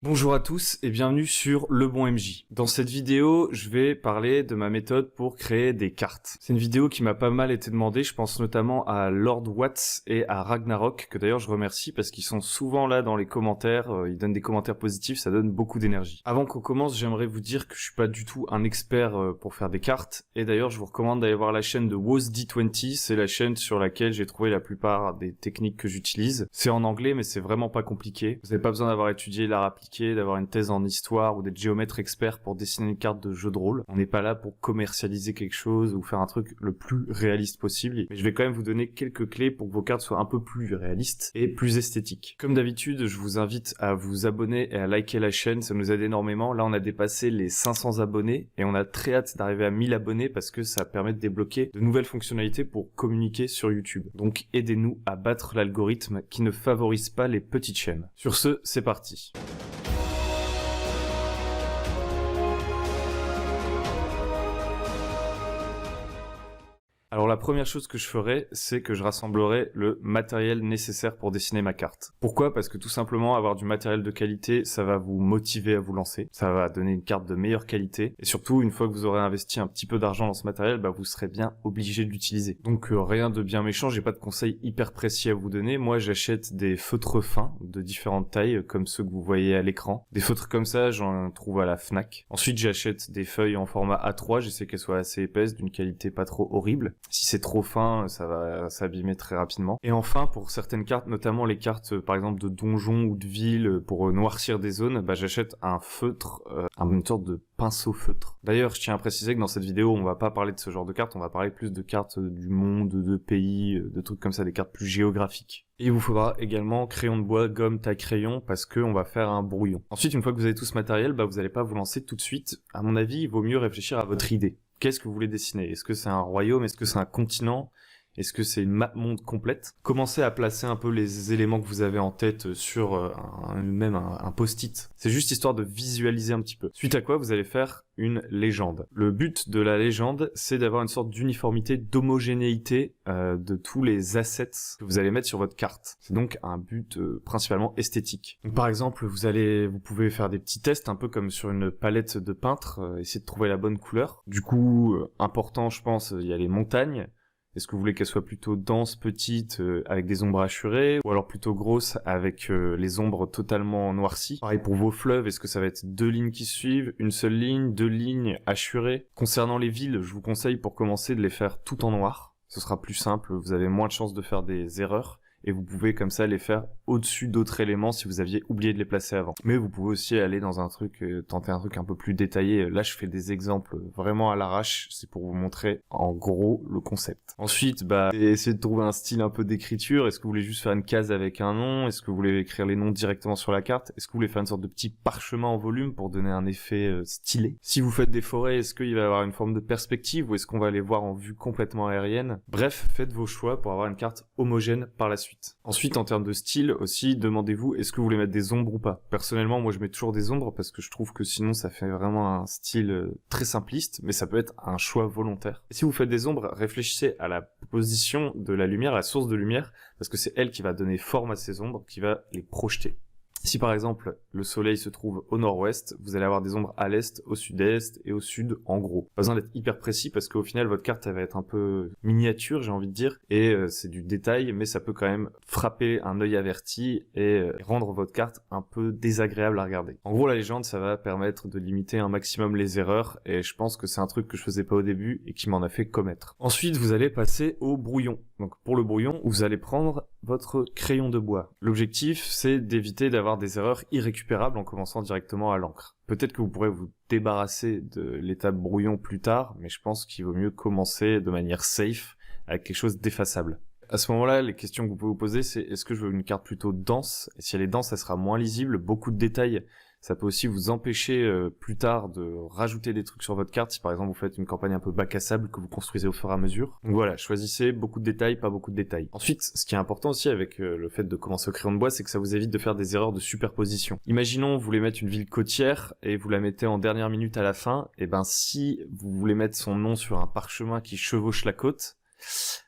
Bonjour à tous et bienvenue sur Le Bon MJ. Dans cette vidéo, je vais parler de ma méthode pour créer des cartes. C'est une vidéo qui m'a pas mal été demandée, je pense notamment à Lord Watts et à Ragnarok, que d'ailleurs je remercie parce qu'ils sont souvent là dans les commentaires, ils donnent des commentaires positifs, ça donne beaucoup d'énergie. Avant qu'on commence, j'aimerais vous dire que je suis pas du tout un expert pour faire des cartes, et d'ailleurs je vous recommande d'aller voir la chaîne de WozD20, c'est la chaîne sur laquelle j'ai trouvé la plupart des techniques que j'utilise. C'est en anglais mais c'est vraiment pas compliqué, vous n'avez pas besoin d'avoir étudié l'art appliqué, d'avoir une thèse en histoire ou d'être géomètre expert pour dessiner une carte de jeu de rôle. On n'est pas là pour commercialiser quelque chose ou faire un truc le plus réaliste possible. Mais je vais quand même vous donner quelques clés pour que vos cartes soient un peu plus réalistes et plus esthétiques. Comme d'habitude, je vous invite à vous abonner et à liker la chaîne, ça nous aide énormément. Là, on a dépassé les 500 abonnés et on a très hâte d'arriver à 1000 abonnés parce que ça permet de débloquer de nouvelles fonctionnalités pour communiquer sur YouTube. Donc aidez-nous à battre l'algorithme qui ne favorise pas les petites chaînes. Sur ce, c'est parti. Alors la première chose que je ferai, c'est que je rassemblerai le matériel nécessaire pour dessiner ma carte. Pourquoi ? Parce que tout simplement, avoir du matériel de qualité, ça va vous motiver à vous lancer, ça va donner une carte de meilleure qualité, et surtout, une fois que vous aurez investi un petit peu d'argent dans ce matériel, vous serez bien obligé de l'utiliser. Donc rien de bien méchant, j'ai pas de conseils hyper précis à vous donner. Moi, j'achète des feutres fins de différentes tailles, comme ceux que vous voyez à l'écran. Des feutres comme ça, j'en trouve à la Fnac. Ensuite, j'achète des feuilles en format A3, j'essaie qu'elles soient assez épaisses, d'une qualité pas trop horrible. Si c'est trop fin, ça va s'abîmer très rapidement. Et enfin, pour certaines cartes, notamment les cartes par exemple de donjons ou de villes, pour noircir des zones, j'achète un feutre, une sorte de pinceau feutre. D'ailleurs, je tiens à préciser que dans cette vidéo, on va pas parler de ce genre de cartes, on va parler plus de cartes du monde, de pays, de trucs comme ça, des cartes plus géographiques. Et il vous faudra également crayon de bois, gomme, taille crayon, parce que on va faire un brouillon. Ensuite, une fois que vous avez tout ce matériel, vous allez pas vous lancer tout de suite. À mon avis, il vaut mieux réfléchir à votre idée. Qu'est-ce que vous voulez dessiner ? Est-ce que c'est un royaume ? Est-ce que c'est un continent ? Est-ce que c'est une map monde complète ? Commencez à placer un peu les éléments que vous avez en tête sur un post-it. C'est juste histoire de visualiser un petit peu. Suite à quoi, vous allez faire une légende. Le but de la légende, c'est d'avoir une sorte d'uniformité, d'homogénéité de tous les assets que vous allez mettre sur votre carte. C'est donc un but principalement esthétique. Donc, par exemple, vous pouvez faire des petits tests, un peu comme sur une palette de peintre, essayer de trouver la bonne couleur. Du coup, important, je pense, il y a les montagnes. Est-ce que vous voulez qu'elle soit plutôt dense, petite, avec des ombres hachurées, ou alors plutôt grosse, avec les ombres totalement noircies ? Pareil pour vos fleuves, est-ce que ça va être 2 lignes qui suivent, une seule ligne, 2 lignes hachurées ? Concernant les villes, je vous conseille pour commencer de les faire tout en noir. Ce sera plus simple, vous avez moins de chances de faire des erreurs. Et vous pouvez comme ça les faire au-dessus d'autres éléments si vous aviez oublié de les placer avant. Mais vous pouvez aussi aller dans un truc, tenter un truc un peu plus détaillé. Là, je fais des exemples vraiment à l'arrache, c'est pour vous montrer en gros le concept. Ensuite, essayez de trouver un style un peu d'écriture. Est-ce que vous voulez juste faire une case avec un nom ? Est-ce que vous voulez écrire les noms directement sur la carte ? Est-ce que vous voulez faire une sorte de petit parchemin en volume pour donner un effet stylé ? Si vous faites des forêts, est-ce qu'il va y avoir une forme de perspective ou est-ce qu'on va les voir en vue complètement aérienne ? Bref, faites vos choix pour avoir une carte homogène par la suite. Ensuite, en termes de style aussi, demandez-vous est-ce que vous voulez mettre des ombres ou pas. Personnellement, moi je mets toujours des ombres parce que je trouve que sinon ça fait vraiment un style très simpliste, mais ça peut être un choix volontaire. Et si vous faites des ombres, réfléchissez à la position de la lumière, à la source de lumière, parce que c'est elle qui va donner forme à ces ombres, qui va les projeter. Si par exemple le soleil se trouve au nord-ouest, vous allez avoir des ombres à l'est, au sud-est et au sud en gros. Pas besoin d'être hyper précis parce qu'au final votre carte elle va être un peu miniature, j'ai envie de dire, et c'est du détail, mais ça peut quand même frapper un œil averti et rendre votre carte un peu désagréable à regarder. En gros, la légende, ça va permettre de limiter un maximum les erreurs, et je pense que c'est un truc que je faisais pas au début et qui m'en a fait commettre. Ensuite, vous allez passer au brouillon. Donc pour le brouillon, vous allez prendre votre crayon de bois. L'objectif, c'est d'éviter d'avoir des erreurs irrécupérables en commençant directement à l'encre. Peut-être que vous pourrez vous débarrasser de l'étape brouillon plus tard, mais je pense qu'il vaut mieux commencer de manière safe avec quelque chose d'effaçable. À ce moment-là, les questions que vous pouvez vous poser, c'est est-ce que je veux une carte plutôt dense ? Et si elle est dense, elle sera moins lisible, beaucoup de détails. Ça peut aussi vous empêcher plus tard de rajouter des trucs sur votre carte si par exemple vous faites une campagne un peu bac à sable que vous construisez au fur et à mesure. Donc voilà, choisissez beaucoup de détails, pas beaucoup de détails. Ensuite, ce qui est important aussi avec le fait de commencer au crayon de bois, c'est que ça vous évite de faire des erreurs de superposition. Imaginons vous voulez mettre une ville côtière et vous la mettez en dernière minute à la fin, et si vous voulez mettre son nom sur un parchemin qui chevauche la côte,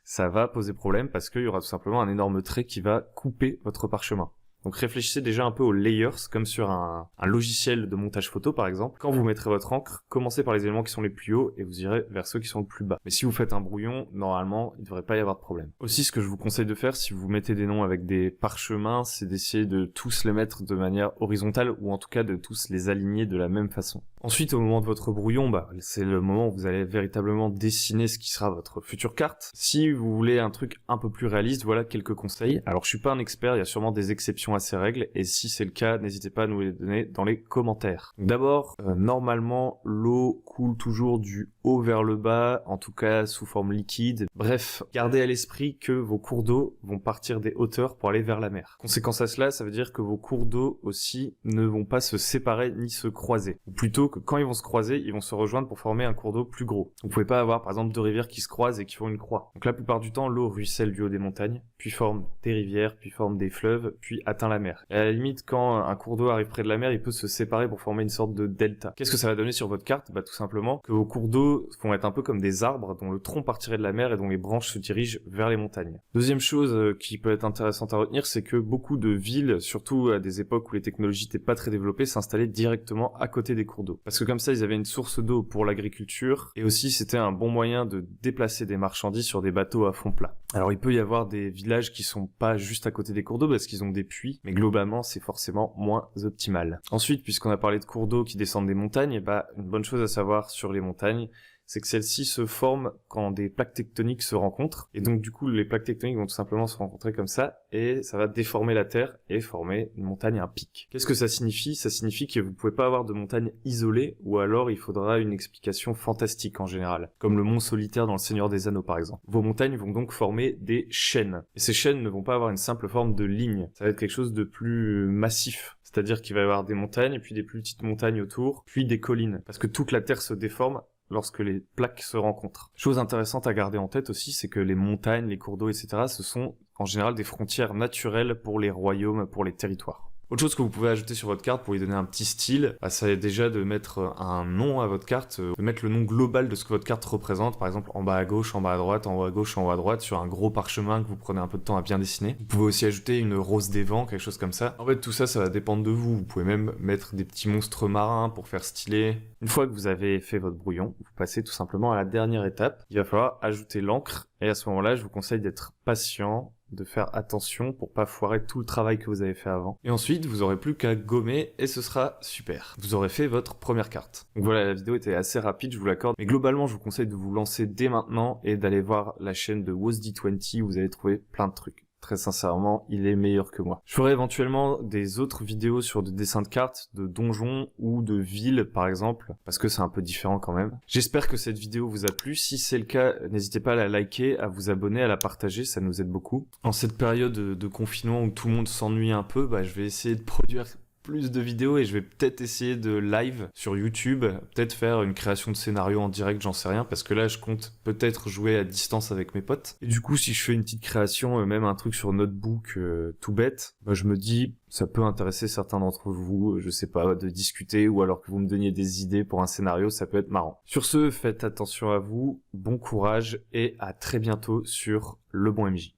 ça va poser problème parce qu'il y aura tout simplement un énorme trait qui va couper votre parchemin. Donc réfléchissez déjà un peu aux layers, comme sur un logiciel de montage photo par exemple. Quand vous mettrez votre encre, commencez par les éléments qui sont les plus hauts et vous irez vers ceux qui sont le plus bas. Mais si vous faites un brouillon, normalement, il ne devrait pas y avoir de problème. Aussi, ce que je vous conseille de faire si vous mettez des noms avec des parchemins, c'est d'essayer de tous les mettre de manière horizontale ou en tout cas de tous les aligner de la même façon. Ensuite, au moment de votre brouillon, c'est le moment où vous allez véritablement dessiner ce qui sera votre future carte. Si vous voulez un truc un peu plus réaliste, voilà quelques conseils. Alors, je suis pas un expert, il y a sûrement des exceptions à ces règles, et si c'est le cas, n'hésitez pas à nous les donner dans les commentaires. D'abord, normalement, l'eau coule toujours du haut vers le bas, en tout cas sous forme liquide. Bref, gardez à l'esprit que vos cours d'eau vont partir des hauteurs pour aller vers la mer. Conséquence à cela, ça veut dire que vos cours d'eau aussi ne vont pas se séparer ni se croiser. Ou plutôt que quand ils vont se croiser, ils vont se rejoindre pour former un cours d'eau plus gros. Vous pouvez pas avoir par exemple deux rivières qui se croisent et qui font une croix. Donc la plupart du temps, l'eau ruisselle du haut des montagnes, puis forme des rivières, puis forme des fleuves, puis atteint la mer. Et à la limite, quand un cours d'eau arrive près de la mer, il peut se séparer pour former une sorte de delta. Qu'est-ce que ça va donner sur votre carte? Tout simplement que vos cours d'eau vont être un peu comme des arbres dont le tronc partirait de la mer et dont les branches se dirigent vers les montagnes. Deuxième chose qui peut être intéressante à retenir, c'est que beaucoup de villes, surtout à des époques où les technologies n'étaient pas très développées, s'installaient directement à côté des cours d'eau. Parce que comme ça, ils avaient une source d'eau pour l'agriculture et aussi c'était un bon moyen de déplacer des marchandises sur des bateaux à fond plat. Alors il peut y avoir des villages qui sont pas juste à côté des cours d'eau parce qu'ils ont des puits, mais globalement c'est forcément moins optimal. Ensuite, puisqu'on a parlé de cours d'eau qui descendent des montagnes, une bonne chose à savoir sur les montagnes, c'est que celles-ci se forment quand des plaques tectoniques se rencontrent. Et donc du coup, les plaques tectoniques vont tout simplement se rencontrer comme ça, et ça va déformer la Terre et former une montagne, un pic. Qu'est-ce que ça signifie? Ça signifie que vous pouvez pas avoir de montagne isolée, ou alors il faudra une explication fantastique en général, comme le mont Solitaire dans le Seigneur des Anneaux par exemple. Vos montagnes vont donc former des chaînes. Et ces chaînes ne vont pas avoir une simple forme de ligne, ça va être quelque chose de plus massif. C'est-à-dire qu'il va y avoir des montagnes, puis des plus petites montagnes autour, puis des collines. Parce que toute la Terre se déforme lorsque les plaques se rencontrent. Chose intéressante à garder en tête aussi, c'est que les montagnes, les cours d'eau, etc., ce sont en général des frontières naturelles pour les royaumes, pour les territoires. Autre chose que vous pouvez ajouter sur votre carte pour lui donner un petit style, ça est déjà de mettre un nom à votre carte, de mettre le nom global de ce que votre carte représente, par exemple en bas à gauche, en bas à droite, en haut à gauche, en haut à droite, sur un gros parchemin que vous prenez un peu de temps à bien dessiner. Vous pouvez aussi ajouter une rose des vents, quelque chose comme ça. En fait, tout ça, ça va dépendre de vous. Vous pouvez même mettre des petits monstres marins pour faire stylé. Une fois que vous avez fait votre brouillon, vous passez tout simplement à la dernière étape. Il va falloir ajouter l'encre, et à ce moment-là, je vous conseille d'être patient, de faire attention pour pas foirer tout le travail que vous avez fait avant. Et ensuite, vous aurez plus qu'à gommer et ce sera super. Vous aurez fait votre première carte. Donc voilà, la vidéo était assez rapide, je vous l'accorde. Mais globalement, je vous conseille de vous lancer dès maintenant et d'aller voir la chaîne de WozD20 où vous allez trouver plein de trucs. Très sincèrement, il est meilleur que moi. Je ferai éventuellement des autres vidéos sur des dessins de cartes, de donjons ou de villes par exemple, parce que c'est un peu différent quand même. J'espère que cette vidéo vous a plu. Si c'est le cas, n'hésitez pas à la liker, à vous abonner, à la partager, ça nous aide beaucoup. En cette période de confinement où tout le monde s'ennuie un peu, je vais essayer de produire plus de vidéos et je vais peut-être essayer de live sur YouTube, peut-être faire une création de scénario en direct, j'en sais rien, parce que là je compte peut-être jouer à distance avec mes potes. Et du coup, si je fais une petite création, même un truc sur Notebook tout bête, je me dis ça peut intéresser certains d'entre vous, je sais pas, de discuter ou alors que vous me donniez des idées pour un scénario, ça peut être marrant. Sur ce, faites attention à vous, bon courage et à très bientôt sur Le Bon MJ.